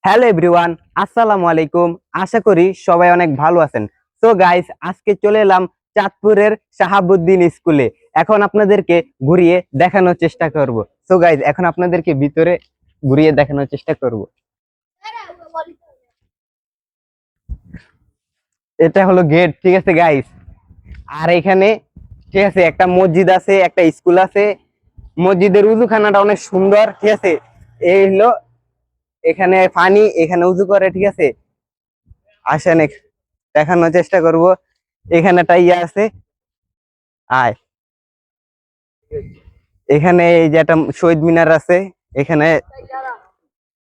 Hello everyone, আসসালামু আলাইকুম। আশা করি সবাই অনেক ভালো আছেন। সো গাইস, আজকে চলে এলাম চাঁদপুরের শাহাবুদ্দিন স্কুলে। এখন আপনাদেরকে ঘুরিয়ে দেখানোর চেষ্টা করব। সো গাইস, এখন আপনাদেরকে ভিতরে ঘুরিয়ে দেখানোর চেষ্টা করব। এটা হলো গেট, ঠিক আছে গাইস। আর এখানে ঠিক আছে একটা মসজিদ আছে, একটা স্কুল আছে। মসজিদের উজুখানাটা অনেক সুন্দর, ঠিক আছে। এই হলো এখানে পানি, এখানে উজু করে, ঠিক আছে। আসেন দেখানোর চেষ্টা করব। এখানে একটা ইয়ে আছে, আয়। এখানে এই যে একটা শহীদ মিনার আছে, এখানে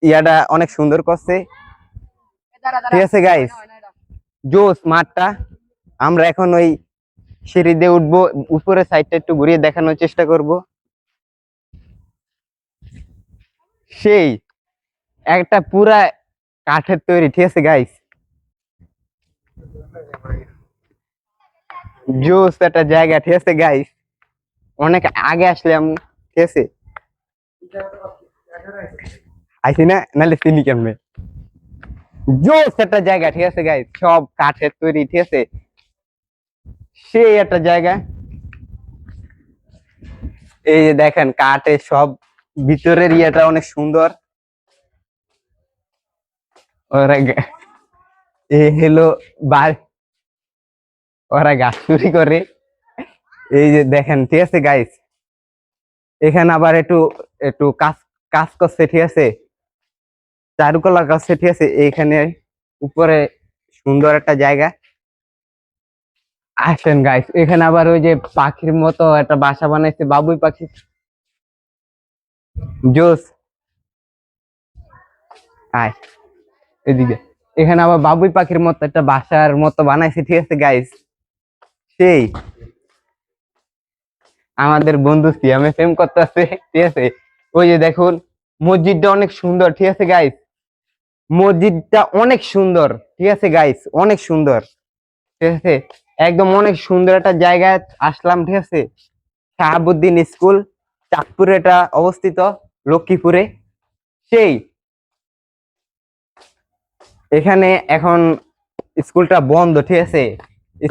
ইয়াটা অনেক সুন্দর করছে, ঠিক আছে গাইস। জোস মাঠটা। আমরা এখন ওই সিঁড়ি দিয়ে উঠবো, উপরের সাইডটা একটু ঘুরিয়ে দেখানোর চেষ্টা করব। সেই একটা পুরা কাঠের তৈরি, ঠিক আছে গাইস। জোস একটা জায়গা, ঠিক আছে গাইস। অনেক আগে আসলাম, ঠিক আছে। আইসি না, নাহলে চিনি কেমনে। জোস একটা জায়গা, ঠিক আছে গাইস, সব কাঠের তৈরি, ঠিক আছে। সেই একটা জায়গা। এই যে দেখেন কাঠের সব, ভিতরের ইয়েটা অনেক সুন্দর। ওরা এ হলো বার, ওরা গাছ চুরি করে। এই যে দেখেন, ঠিক আছে গাইস। এখানে আবার একটু একটু কাজ কাজ করছে, ঠিক আছে। চারুকলা করছে, ঠিক আছে। এইখানে উপরে সুন্দর একটা জায়গা। আসেন গাইস, এখানে আবার ওই যে পাখির মতো একটা বাসা বানাইছে, বাবুই পাখি। জোস, আয় এদিকে। এখানে আবার বাবুই পাখির মতো একটা বাসার মতো বানাইছে, ঠিক আছে গাইস। সেই আমাদের বন্ধু সিয়ামে প্রেম করতেছে, ঠিক আছে। ওই যে দেখুন, মসজিদটা অনেক সুন্দর, ঠিক আছে গাইস। মসজিদটা অনেক সুন্দর, ঠিক আছে গাইস, অনেক সুন্দর, ঠিক আছে। একদম অনেক সুন্দর একটা জায়গায় আসলাম, ঠিক আছে। শাহাবুদ্দিন স্কুল, চাঁদপুরে এটা অবস্থিত, লক্ষ্মীপুরে। সেই এখানে এখন স্কুলটা বন্ধ, ঠিক আছে।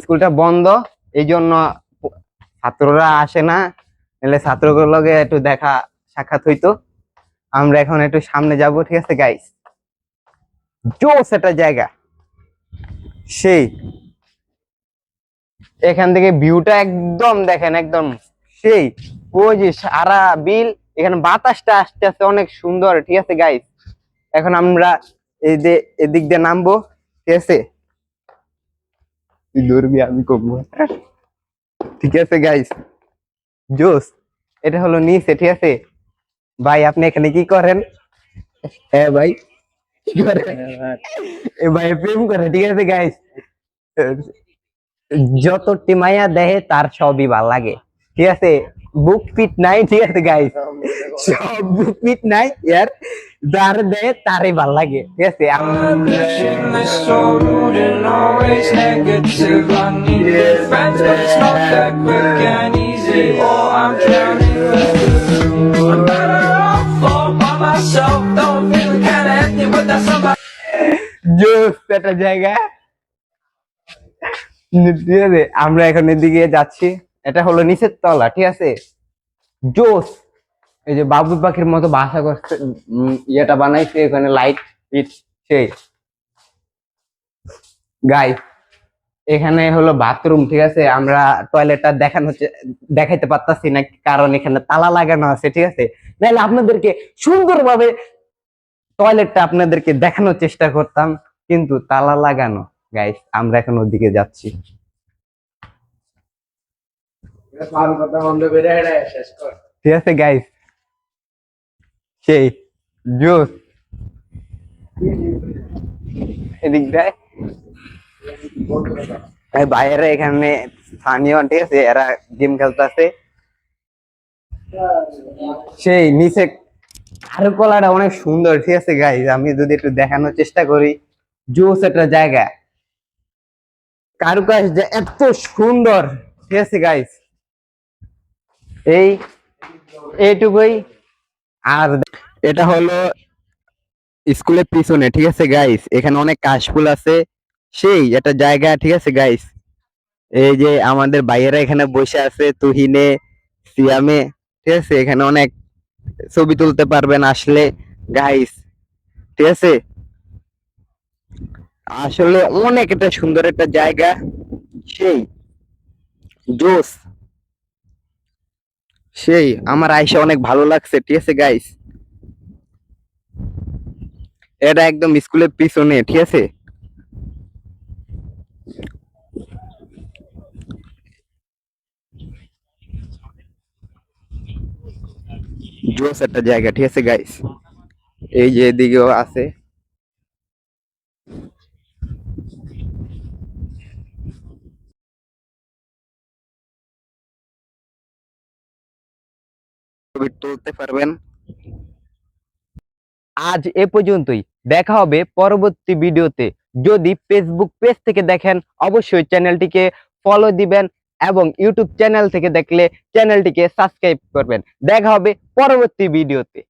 স্কুলটা বন্ধ, এই জন্য ছাত্ররা আসে না, নাহলে ছাত্রগুলোর লগে একটু দেখা সাক্ষাৎ হইতো। আমরা এখন একটু সামনে যাব, ঠিক আছে গাইস। জোস একটা জায়গা, সেই এখান থেকে ভিউটা একদম দেখেন, একদম সেই। ওই যে সারা বিল, এখানে বাতাসটা আসতে আসতে অনেক সুন্দর, ঠিক আছে গাইস। এখন আমরা এই যে এদিক দিয়ে নামবো, ঠিক আছে। তুই ধরবি, আমি কমবো, ঠিক আছে গাইস। জোস। এটা হলো নিচে, ঠিক আছে। ভাই আপনি এখানে কি করেন? হ্যাঁ ভাই, কি করে? এ ভাই প্রেম করে, ঠিক আছে গাইস। যত টিমাইয়া দেহে তার সবই ভাল লাগে, ঠিক আছে। বুক পিট নাই, ঠিক আছে গাইস। সব বুক পিট নাই ইয়ার, যার দেহে তারই ভাল লাগে, ঠিক আছে। জোস একটা জায়গা, ঠিক আছে। আমরা এখন এদিকে যাচ্ছি। এটা হলো নিচের তলা, ঠিক আছে। জোস। এই যে বাবুই পাখির মতো বাসা করছে, ইয়েটা বানাইছে, এখানে লাইট ফিট। সেই গাইস, এখানে হলো বাথরুম, ঠিক আছে। আমরা টয়লেটটা দেখাইতে পারতাছি না, কারণ এখানে তালা লাগানো আছে, ঠিক আছে। নাহলে আপনাদেরকে সুন্দরভাবে টয়লেটটা আপনাদেরকে দেখানোর চেষ্টা করতাম, কিন্তু তালা লাগানো। গাইস, আমরা এখন ওদিকে যাচ্ছি। ঠিক আছে গাইস, সেই জোস। এদিক দেয় বাইরে, এখানে স্থানীয়, ঠিক আছে, এরা গেম খেলতেছে। সেই নিচে কারুকলাটা অনেক সুন্দর, ঠিক আছে গাইস। আমি যদি একটু দেখানোর চেষ্টা করি, জোস একটা জায়গা, কারুকাজ এত সুন্দর, ঠিক আছে গাইস। এই এইটুকুই। আর এটা হলো স্কুলের পিছনে, ঠিক আছে গাইস, এখানে অনেক কাশফুল আছে, সেই একটা জায়গা, ঠিক আছে গাইস। এই যে আমাদের ভাইয়েরা এখানে বসে আছে, তুহিনে, সিয়ামে, ঠিক আছে, এখানে অনেক ছবি তুলতে পারবেন আসলে গাইস, ঠিক আছে। আসলে অনেক একটা সুন্দর একটা জায়গা, সেই জোস, সেই আমার আইসা অনেক ভালো লাগছে, ঠিক আছে গাইস। এটা একদম স্কুলের পিছনে, ঠিক আছে। জোস একটা জায়গা, ঠিক আছে গাইস। এই যে এদিকেও আছে। ছবি তুলতে পারবেন। আজ এ পর্যন্তই, দেখা হবে পরবর্তী ভিডিওতে। যদি ফেসবুক পেজ থেকে দেখেন অবশ্যই চ্যানেলটিকে ফলো দিবেন, এবং ইউটিউব চ্যানেল থেকে দেখলে চ্যানেলটিকে সাবস্ক্রাইব করবেন। দেখা হবে পরবর্তী ভিডিওতে।